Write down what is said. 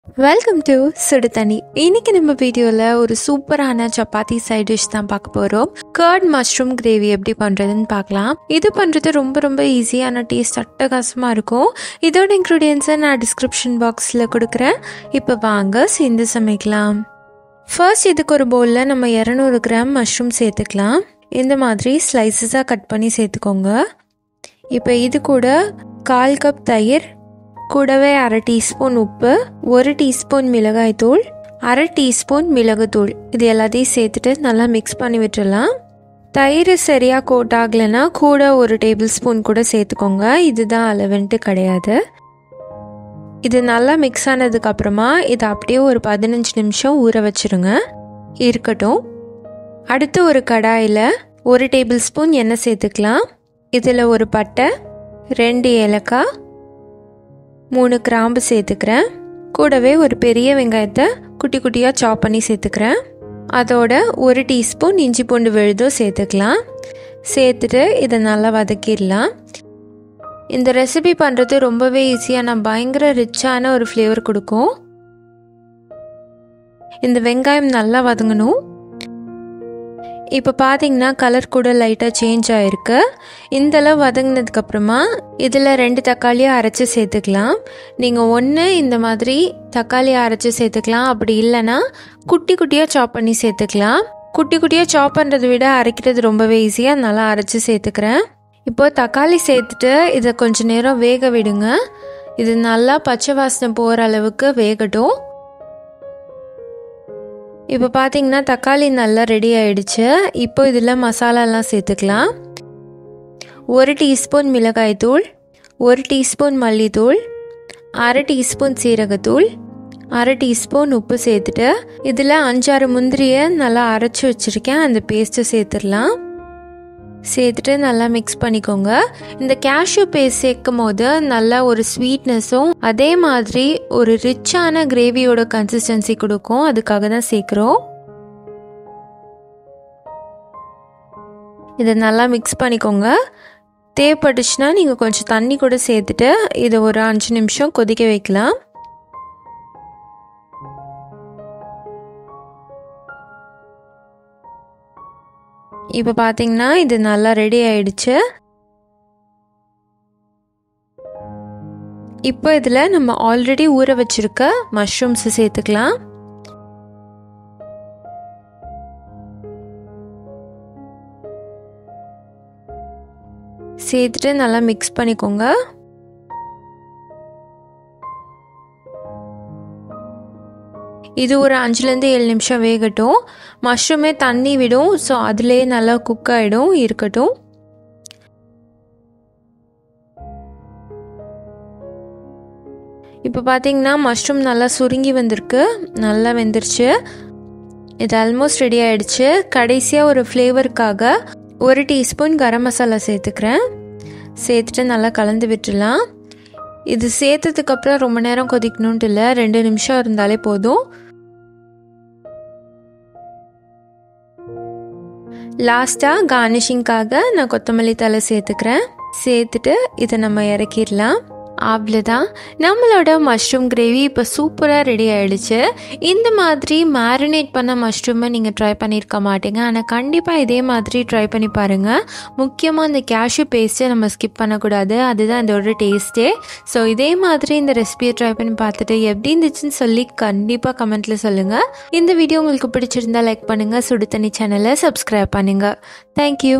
Welcome to சுடு தண்ணி. இன்னைக்கு நம்ம வீடியோவில் ஒரு சூப்பரான சப்பாத்தி சைட் டிஷ் தான் பார்க்க போகிறோம். கர்ட் மஷ்ரூம் கிரேவி எப்படி பண்ணுறதுன்னு பார்க்கலாம். இது பண்ணுறது ரொம்ப ஈஸியான டேஸ்ட் அட்டகாசமாக இருக்கும். இதோட இன்க்ரீடியன்ஸை நான் டிஸ்கிரிப்ஷன் பாக்ஸில் கொடுக்குறேன். இப்போ வாங்க சேர்ந்து சமைக்கலாம். ஃபர்ஸ்ட் இதுக்கு ஒரு பவுலில் நம்ம 200 கிராம் மஷ்ரூம் சேர்த்துக்கலாம். இந்த மாதிரி ஸ்லைசஸாக கட் பண்ணி சேர்த்துக்கோங்க. இப்போ இது கூட 1/4 கப் தயிர், கூடவே 1/2 டீஸ்பூன் உப்பு, 1 டீஸ்பூன் மிளகாய் தூள், 1/2 டீஸ்பூன் மிளகுத்தூள், இது எல்லாத்தையும் சேர்த்துட்டு நல்லா மிக்ஸ் பண்ணி விட்டுடலாம். தயிர் சரியாக கோட் ஆகலைன்னா கூட 1 டேபிள் ஸ்பூன் கூட சேர்த்துக்கோங்க. இதுதான் அளவுன்ட்டு கிடையாது. இது நல்லா மிக்ஸ் ஆனதுக்கப்புறமா இதை அப்படியே ஒரு 15 நிமிஷம் ஊற வச்சுருங்க. இருக்கட்டும். அடுத்து ஒரு கடாயில் 1 டேபிள் ஸ்பூன் எண்ணெய் சேர்த்துக்கலாம். இதில் ஒரு பட்டை, 2 ஏலக்காய், 3 கிராம்பு சேர்த்துக்கிறேன். கூடவே ஒரு பெரிய வெங்காயத்தை குட்டி குட்டியாக சாப் பண்ணி சேர்த்துக்கிறேன். அதோட 1 டீஸ்பூன் இஞ்சி பூண்டு விழுதும் சேர்த்துக்கலாம். சேர்த்துட்டு இதை நல்லா வதக்கிடலாம். இந்த ரெசிபி பண்ணுறது ரொம்பவே ஈஸியான பயங்கர ரிச்சான ஒரு ஃப்ளேவர் கொடுக்கும். இந்த வெங்காயம் நல்லா வதங்கணும். இப்போ பார்த்தீங்கன்னா கலர் கூட லைட்டாக சேஞ்ச் ஆகிருக்கு. இந்தளவு வதங்கினதுக்கப்புறமா இதில் 2 தக்காளியை அரைச்சி சேர்த்துக்கலாம். நீங்கள் ஒன்று இந்த மாதிரி தக்காளியை அரைச்சி சேர்த்துக்கலாம். அப்படி இல்லைன்னா குட்டி குட்டியாக சாப் பண்ணி சேர்த்துக்கலாம். குட்டி குட்டியாக சாப் பண்ணுறதை விட அரைக்கிறது ரொம்பவே ஈஸியாக, நல்லா அரைச்சி சேர்த்துக்கிறேன். இப்போது தக்காளி சேர்த்துட்டு இதை கொஞ்சம் நேரம் வேக விடுங்க. இது நல்லா பச்சை வாசனை போகிற அளவுக்கு வேகட்டும். இப்போ பார்த்தீங்கன்னா தக்காளி நல்லா ரெடி ஆயிடுச்சு. இப்போ இதில் மசாலாலாம் சேர்த்துக்கலாம். 1 டீஸ்பூன் மிளகாய் தூள், 1 டீஸ்பூன் மல்லித்தூள், 1/2 டீஸ்பூன் சீரகத்தூள், 1/2 டீஸ்பூன் உப்பு சேர்த்துட்டு இதில் 5-6 முந்திரியை நல்லா அரைச்சி வச்சுருக்கேன். அந்த பேஸ்ட்டை சேர்த்துடலாம். சேர்த்துட்டு நல்லா மிக்ஸ் பண்ணிக்கோங்க. இந்த கேஷ்யூ பேஸ்ட் சேர்க்கும் போது நல்லா ஒரு ஸ்வீட்னஸும் அதே மாதிரி ஒரு ரிச்சான கிரேவியோட கன்சிஸ்டன்சி கொடுக்கும். அதுக்காக தான் சேர்க்குறோம். இதை நல்லா மிக்ஸ் பண்ணிக்கோங்க. தேவைப்பட்டுச்சுன்னா நீங்கள் கொஞ்சம் தண்ணி கூட சேர்த்துட்டு இதை ஒரு 5 நிமிஷம் கொதிக்க வைக்கலாம். இப்போ பார்த்தீங்கன்னா இது நல்லா ரெடி ஆயிடுச்சு. இப்போ இதில் நம்ம ஆல்ரெடி ஊற வச்சிருக்க மஷ்ரூம்ஸ் சேர்த்துக்கலாம். சேர்த்துட்டு நல்லா மிக்ஸ் பண்ணிக்கோங்க. இது ஒரு 5-7 நிமிஷம் வேகட்டும். மஷ்ரூமே தண்ணி விடும், ஸோ அதுலேயே நல்லா குக் ஆகிடும். இருக்கட்டும். இப்போ பார்த்தீங்கன்னா மஷ்ரூம் நல்லா சுருங்கி வந்திருக்கு, நல்லா வெந்துருச்சு. இது ஆல்மோஸ்ட் ரெடி ஆகிடுச்சு. கடைசியாக ஒரு ஃப்ளேவருக்காக 1 டீஸ்பூன் கரம் மசாலா சேர்த்துக்கிறேன். சேர்த்துட்டு நல்லா கலந்து விட்டுடலாம். இது சேர்த்ததுக்கப்புறம் ரொம்ப நேரம் கொதிக்கணுன்ட்டு இல்லை, 2 நிமிஷம் இருந்தாலே போதும். லாஸ்ட்டாக கார்னிஷிங்காக நான் கொத்தமல்லி தழை சேர்த்துக்கிறேன். சேர்த்துட்டு இதை நம்ம இறக்கிடலாம். அவ்வளோதான், நம்மளோட மஷ்ரூம் கிரேவி இப்போ சூப்பராக ரெடி ஆகிடுச்சு. இந்த மாதிரி மேரினேட் பண்ண மஷ்ரூமை நீங்கள் ட்ரை பண்ணியிருக்க மாட்டீங்க, ஆனால் கண்டிப்பாக இதே மாதிரி ட்ரை பண்ணி பாருங்கள். முக்கியமாக இந்த கேஷ்யூ பேஸ்ட்டை நம்ம ஸ்கிப் பண்ணக்கூடாது, அதுதான் இதோட டேஸ்ட்டே. ஸோ இதே மாதிரி இந்த ரெசிபியை ட்ரை பண்ணி பார்த்துட்டு எப்படி இருந்துச்சுன்னு சொல்லி கண்டிப்பாக கமெண்ட்டில் சொல்லுங்கள். இந்த வீடியோ உங்களுக்கு பிடிச்சிருந்தா லைக் பண்ணுங்கள், சுடு தண்ணி சேனலை சப்ஸ்கிரைப் பண்ணுங்கள். தேங்க்யூ.